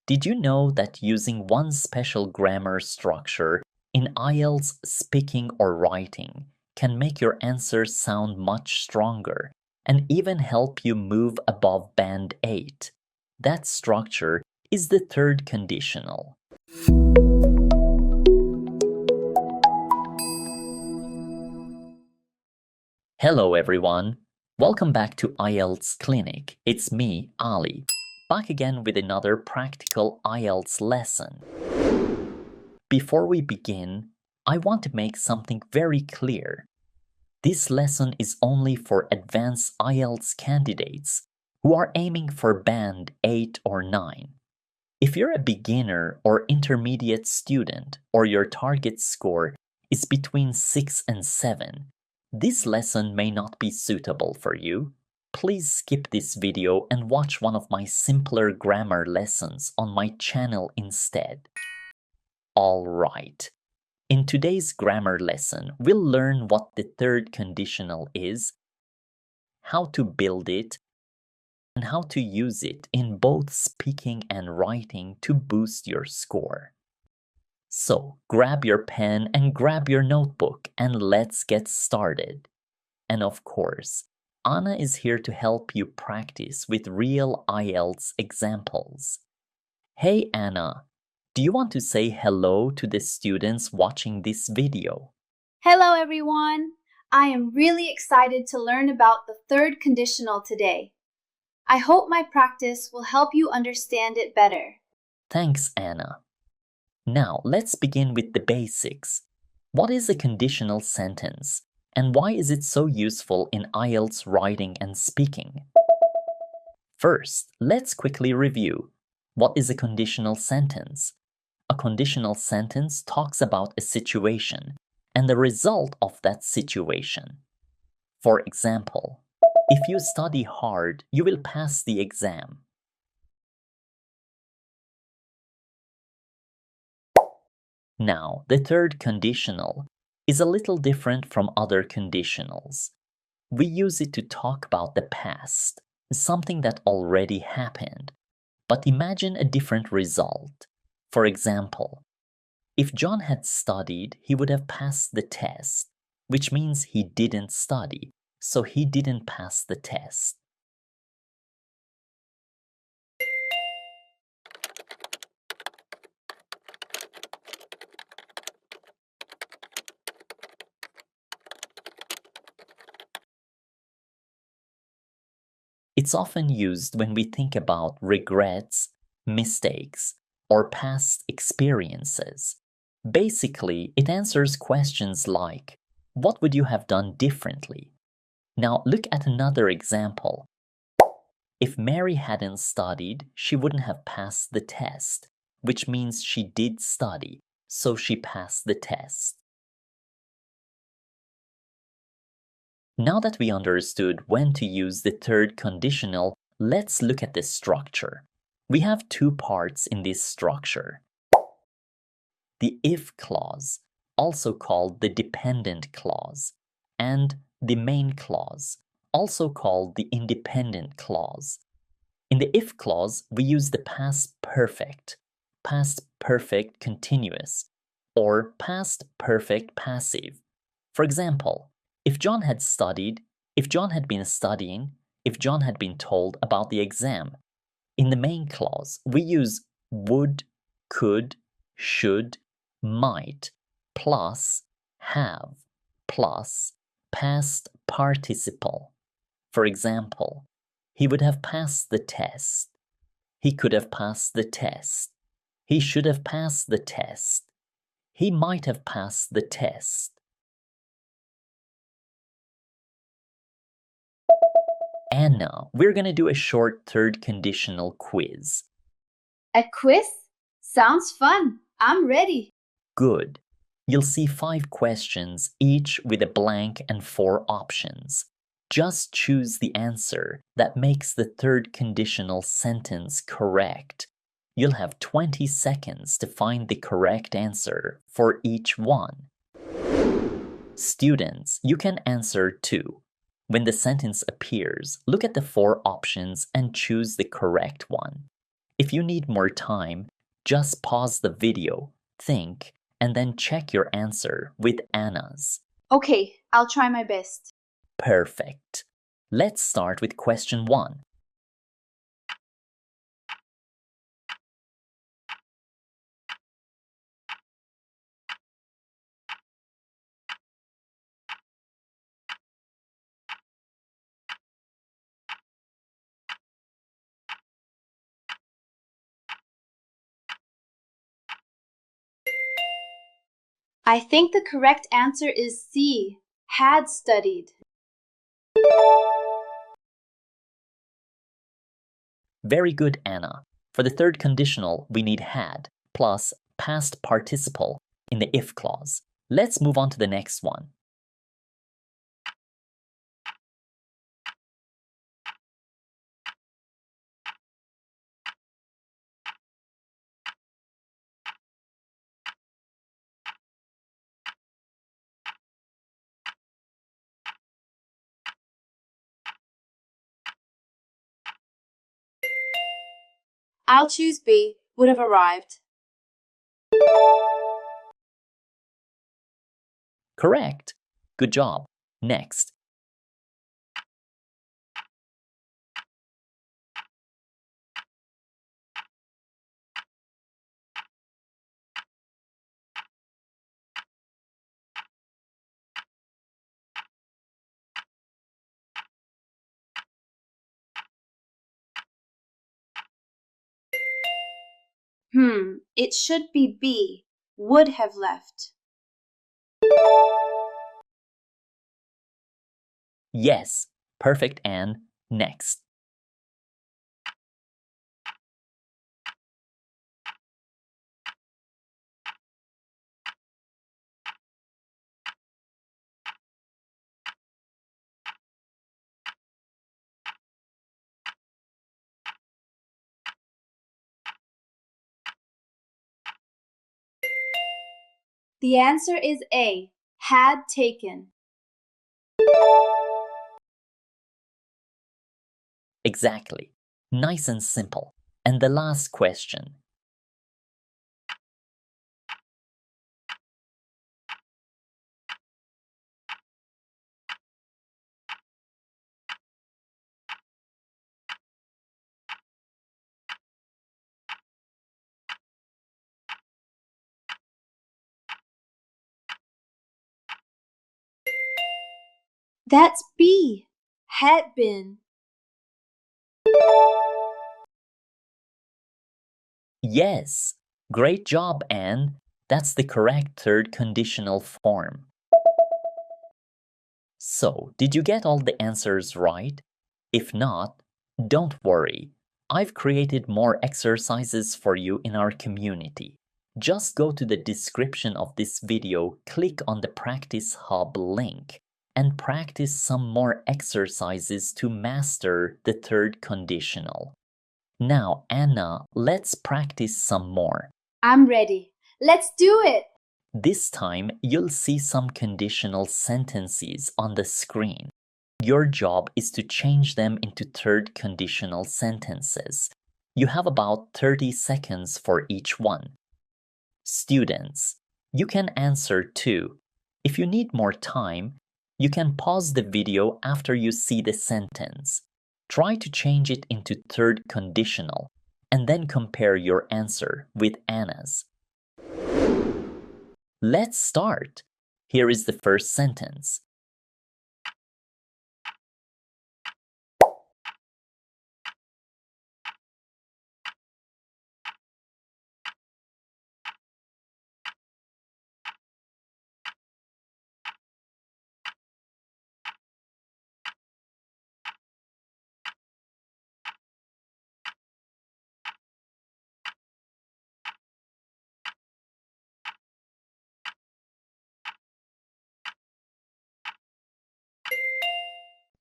Did you know that using one special grammar structure in IELTS speaking or writing can make your answers sound much stronger and even help you move above band 8? That structure is the third conditional. Hello everyone. Welcome back to IELTS Clinic. It's me, Ali, back again with another practical IELTS lesson. Before we begin, I want to make something very clear. This lesson is only for advanced IELTS candidates who are aiming for band 8 or 9. If you're a beginner or intermediate student or your target score is between 6 and 7, this lesson may not be suitable for you. Please skip this video and watch one of my simpler grammar lessons on my channel instead. Alright, in today's grammar lesson, we'll learn what the third conditional is, how to build it, and how to use it in both speaking and writing to boost your score. So, grab your pen and grab your notebook and let's get started. And of course, Anna is here to help you practice with real IELTS examples. Hey Anna, do you want to say hello to the students watching this video? Hello everyone! I am really excited to learn about the third conditional today. I hope my practice will help you understand it better. Thanks, Anna. Now, let's begin with the basics. What is a conditional sentence, and why is it so useful in IELTS writing and speaking? First, let's quickly review. What is a conditional sentence? A conditional sentence talks about a situation and the result of that situation. For example, if you study hard, you will pass the exam. Now, the third conditional is a little different from other conditionals. We use it to talk about the past, something that already happened. But imagine a different result. For example, if John had studied, he would have passed the test, which means he didn't study, so he didn't pass the test. It's often used when we think about regrets, mistakes, or past experiences. Basically, it answers questions like, what would you have done differently? Now look at another example. If Mary hadn't studied, she wouldn't have passed the test, which means she did study, so she passed the test. Now that we understood when to use the third conditional, let's look at the structure. We have two parts in this structure. The if clause, also called the dependent clause, and the main clause, also called the independent clause. In the if clause, we use the past perfect continuous, or past perfect passive. For example, if John had studied, if John had been studying, if John had been told about the exam. In the main clause, we use would, could, should, might, plus have, plus past participle. For example, he would have passed the test. He could have passed the test. He should have passed the test. He might have passed the test. And now, we're going to do a short third conditional quiz. A quiz? Sounds fun. I'm ready. Good. You'll see 5 questions, each with a blank and 4 options. Just choose the answer that makes the third conditional sentence correct. You'll have 20 seconds to find the correct answer for each one. Students, you can answer too. When the sentence appears, look at the 4 options and choose the correct one. If you need more time, just pause the video, think, and then check your answer with Anna's. Okay, I'll try my best. Perfect. Let's start with question 1. I think the correct answer is C, had studied. Very good, Anna. For the third conditional, we need had plus past participle in the if clause. Let's move on to the next one. I'll choose B, would have arrived. Correct. Good job. Next. It should be B, would have left. Yes. Perfect, Anne. Next. The answer is A, had taken. Exactly. Nice and simple. And the last question. That's B, had been. Yes. Great job, Anne. That's the correct third conditional form. So, did you get all the answers right? If not, don't worry. I've created more exercises for you in our community. Just go to the description of this video, click on the Practice Hub link, and practice some more exercises to master the third conditional. Now, Anna, let's practice some more. I'm ready. Let's do it! This time, you'll see some conditional sentences on the screen. Your job is to change them into third conditional sentences. You have about 30 seconds for each one. Students, you can answer too. If you need more time, you can pause the video after you see the sentence. Try to change it into third conditional and then compare your answer with Anna's. Let's start. Here is the first sentence.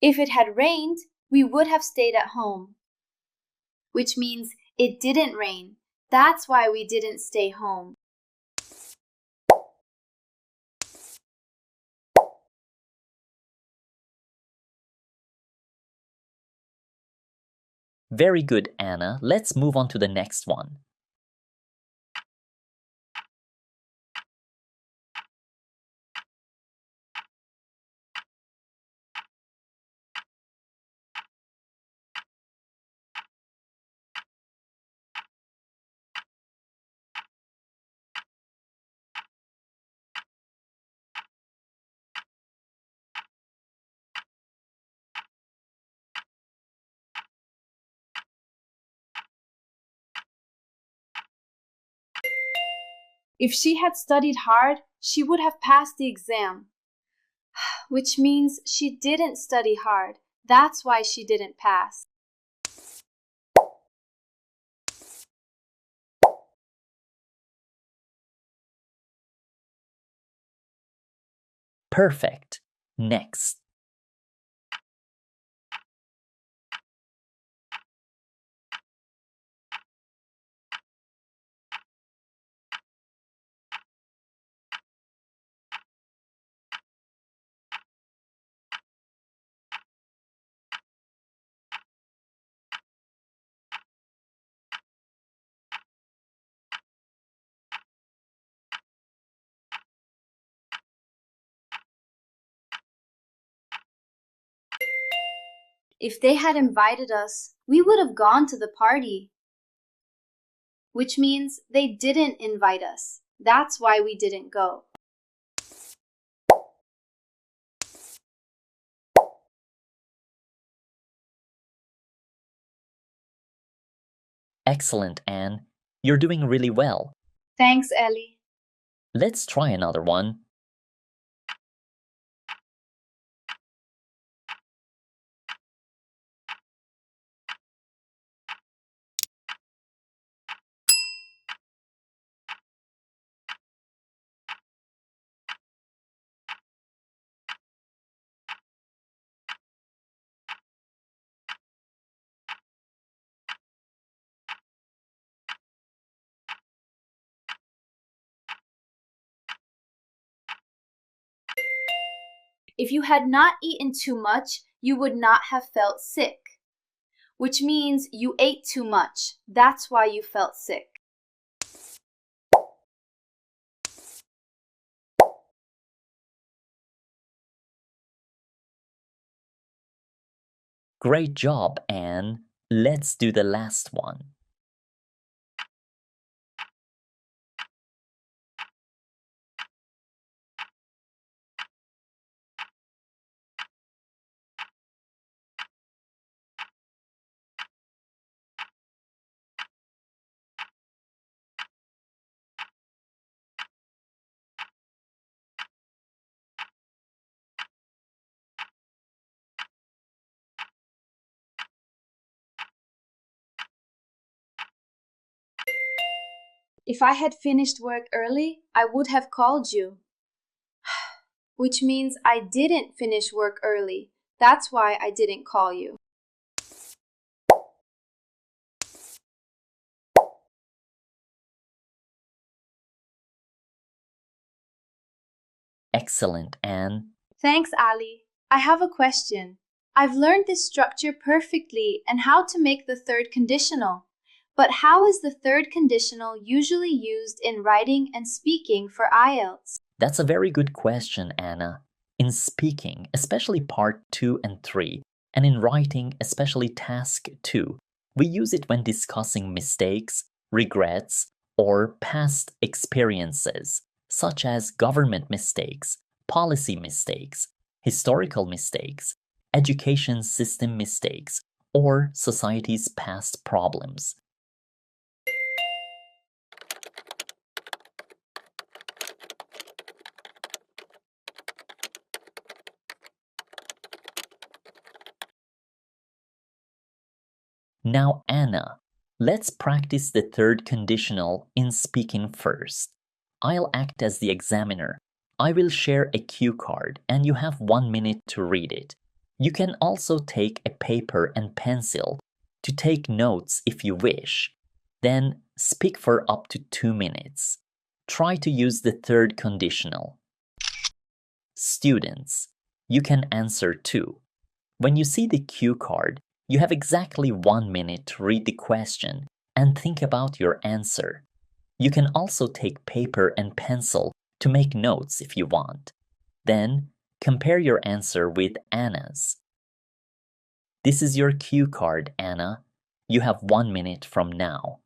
If it had rained, we would have stayed at home. Which means it didn't rain. That's why we didn't stay home. Very good, Anna. Let's move on to the next one. If she had studied hard, she would have passed the exam. Which means she didn't study hard. That's why she didn't pass. Perfect. Next. If they had invited us, we would have gone to the party. Which means they didn't invite us. That's why we didn't go. Excellent, Anne. You're doing really well. Thanks, Ellie. Let's try another one. If you had not eaten too much, you would not have felt sick. Which means you ate too much. That's why you felt sick. Great job, Anne. Let's do the last one. If I had finished work early, I would have called you. Which means I didn't finish work early. That's why I didn't call you. Excellent, Anne. Thanks, Ali. I have a question. I've learned this structure perfectly and how to make the third conditional. But how is the third conditional usually used in writing and speaking for IELTS? That's a very good question, Anna. In speaking, especially part 2 and 3, and in writing, especially task 2, we use it when discussing mistakes, regrets, or past experiences, such as government mistakes, policy mistakes, historical mistakes, education system mistakes, or society's past problems. Now, Anna, let's practice the third conditional in speaking first. I'll act as the examiner. I will share a cue card and you have 1 minute to read it. You can also take a paper and pencil to take notes if you wish. Then speak for up to 2 minutes. Try to use the third conditional. Students, you can answer too. When you see the cue card, You have exactly 1 minute to read the question and think about your answer. You can also take paper and pencil to make notes if you want. Then, compare your answer with Anna's. This is your cue card, Anna. You have 1 minute from now.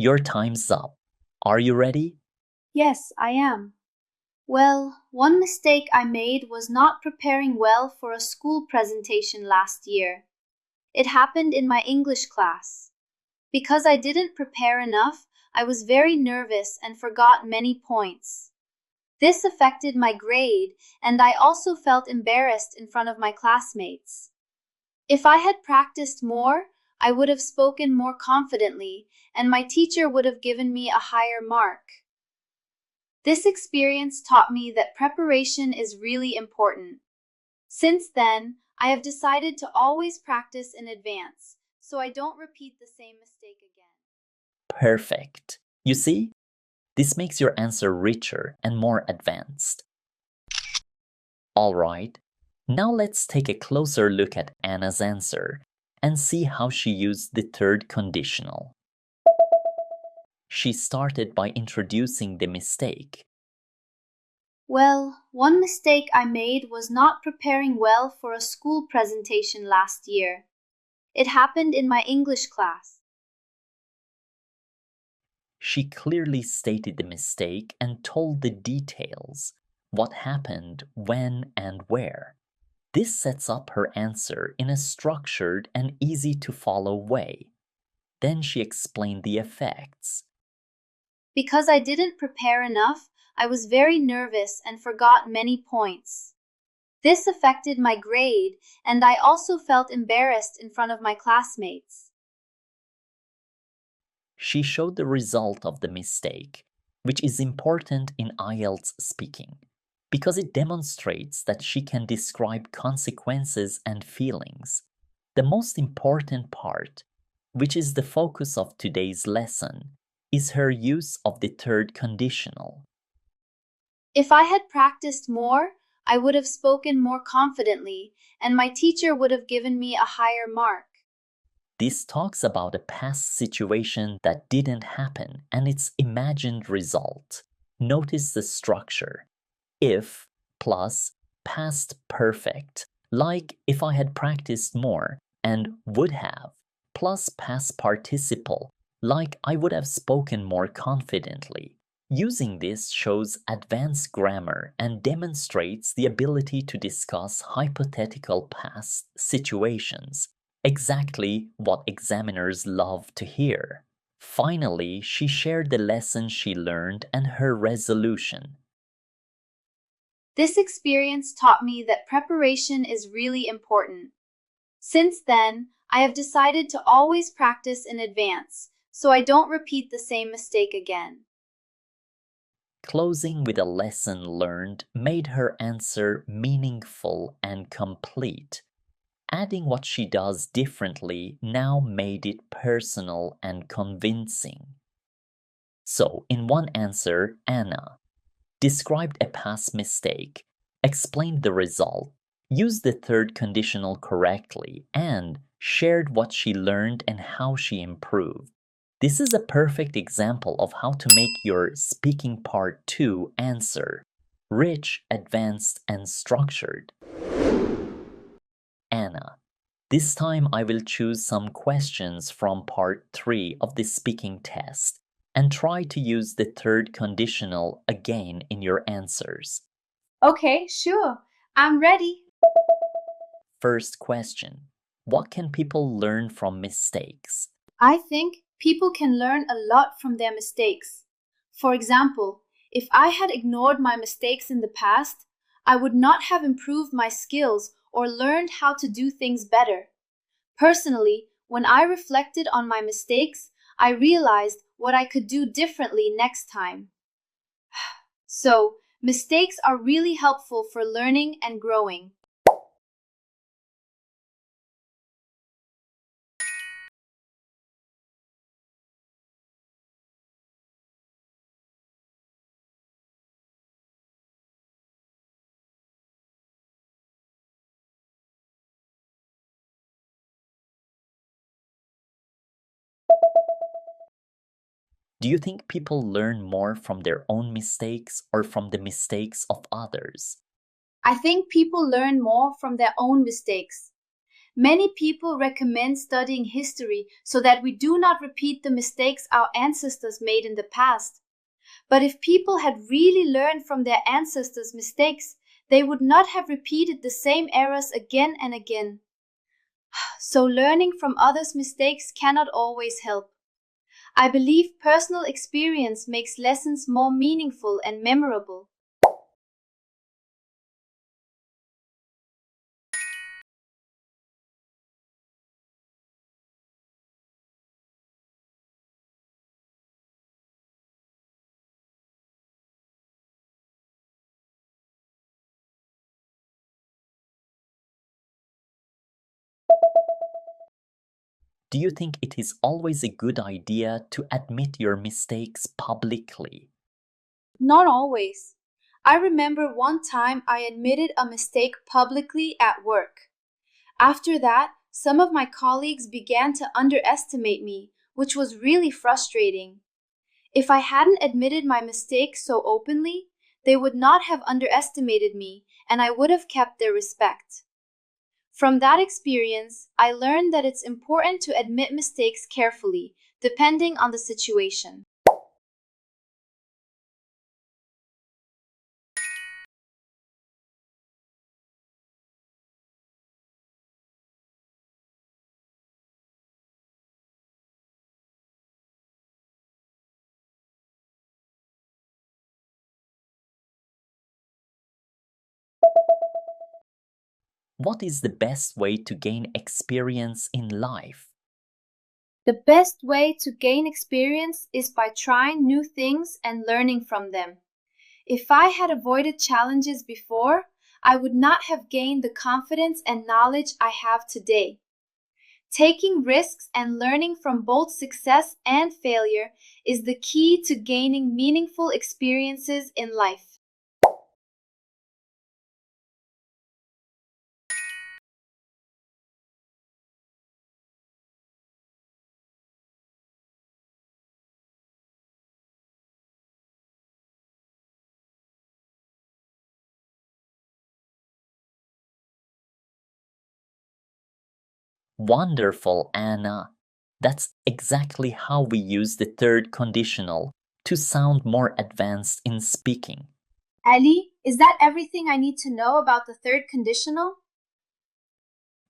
Your time's up. Are you ready? Yes, I am. Well, one mistake I made was not preparing well for a school presentation last year. It happened in my English class. Because I didn't prepare enough, I was very nervous and forgot many points. This affected my grade, and I also felt embarrassed in front of my classmates. If I had practiced more, I would have spoken more confidently, and my teacher would have given me a higher mark. This experience taught me that preparation is really important. Since then, I have decided to always practice in advance, so I don't repeat the same mistake again. Perfect. You see? This makes your answer richer and more advanced. Alright, now let's take a closer look at Anna's answer and see how she used the third conditional. She started by introducing the mistake. Well, one mistake I made was not preparing well for a school presentation last year. It happened in my English class. She clearly stated the mistake and told the details, what happened, when, and where. This sets up her answer in a structured and easy to follow way. Then she explained the effects. Because I didn't prepare enough, I was very nervous and forgot many points. This affected my grade, and I also felt embarrassed in front of my classmates. She showed the result of the mistake, which is important in IELTS speaking, because it demonstrates that she can describe consequences and feelings. The most important part, which is the focus of today's lesson, is her use of the third conditional. If I had practiced more, I would have spoken more confidently, and my teacher would have given me a higher mark. This talks about a past situation that didn't happen and its imagined result. Notice the structure. If plus past perfect, like if I had practiced more, and would have, plus past participle, like I would have spoken more confidently. Using this shows advanced grammar and demonstrates the ability to discuss hypothetical past situations. Exactly what examiners love to hear. Finally, she shared the lesson she learned and her resolution. This experience taught me that preparation is really important. Since then, I have decided to always practice in advance, so I don't repeat the same mistake again. Closing with a lesson learned made her answer meaningful and complete. Adding what she does differently now made it personal and convincing. So, in one answer, Anna described a past mistake, explained the result, used the third conditional correctly, and shared what she learned and how she improved. This is a perfect example of how to make your speaking part 2 answer rich, advanced, and structured. Anna. This time I will choose some questions from part 3 of the speaking test and try to use the third conditional again in your answers. Okay, sure. I'm ready. First question. What can people learn from mistakes? I think people can learn a lot from their mistakes. For example, if I had ignored my mistakes in the past, I would not have improved my skills or learned how to do things better. Personally, when I reflected on my mistakes, I realized what I could do differently next time. So, mistakes are really helpful for learning and growing. Do you think people learn more from their own mistakes or from the mistakes of others? I think people learn more from their own mistakes. Many people recommend studying history so that we do not repeat the mistakes our ancestors made in the past. But if people had really learned from their ancestors' mistakes, they would not have repeated the same errors again and again. So learning from others' mistakes cannot always help. I believe personal experience makes lessons more meaningful and memorable. Do you think it is always a good idea to admit your mistakes publicly? Not always. I remember one time I admitted a mistake publicly at work. After that, some of my colleagues began to underestimate me, which was really frustrating. If I hadn't admitted my mistake so openly, they would not have underestimated me and I would have kept their respect. From that experience, I learned that it's important to admit mistakes carefully, depending on the situation. What is the best way to gain experience in life? The best way to gain experience is by trying new things and learning from them. If I had avoided challenges before, I would not have gained the confidence and knowledge I have today. Taking risks and learning from both success and failure is the key to gaining meaningful experiences in life. Wonderful, Anna. That's exactly how we use the third conditional to sound more advanced in speaking. Ali, is that everything I need to know about the third conditional?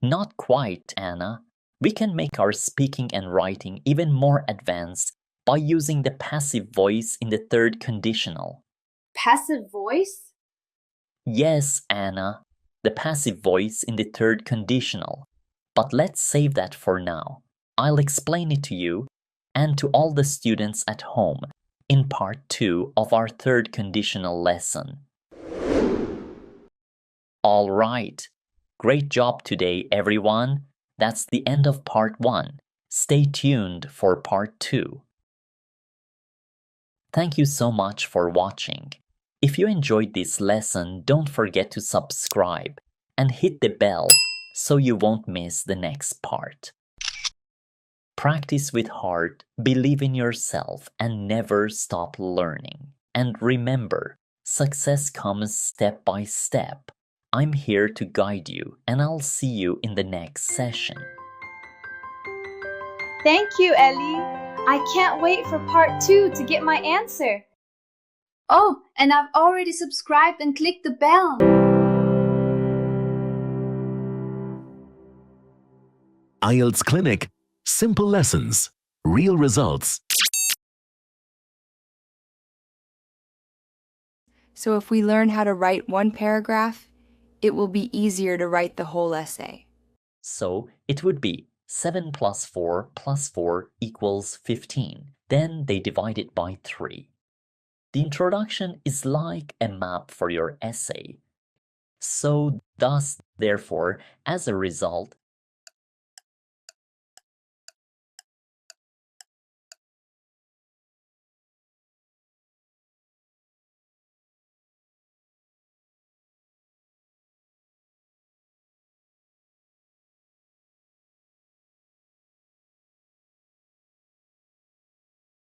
Not quite, Anna. We can make our speaking and writing even more advanced by using the passive voice in the third conditional. Passive voice? Yes, Anna, the passive voice in the third conditional. But let's save that for now. I'll explain it to you and to all the students at home in part 2 of our third conditional lesson. All right. Great job today, everyone. That's the end of part 1. Stay tuned for part 2. Thank you so much for watching. If you enjoyed this lesson, don't forget to subscribe and hit the bell so you won't miss the next part. Practice with heart, believe in yourself, and never stop learning. And remember, success comes step by step. I'm here to guide you, and I'll see you in the next session. Thank you, Ellie. I can't wait for part 2 to get my answer. Oh, and I've already subscribed and clicked the bell. IELTS Clinic. Simple lessons, real results. So if we learn how to write one paragraph, it will be easier to write the whole essay. So it would be 7 plus 4 plus 4 equals 15. Then they divide it by 3. The introduction is like a map for your essay. So thus, therefore, as a result,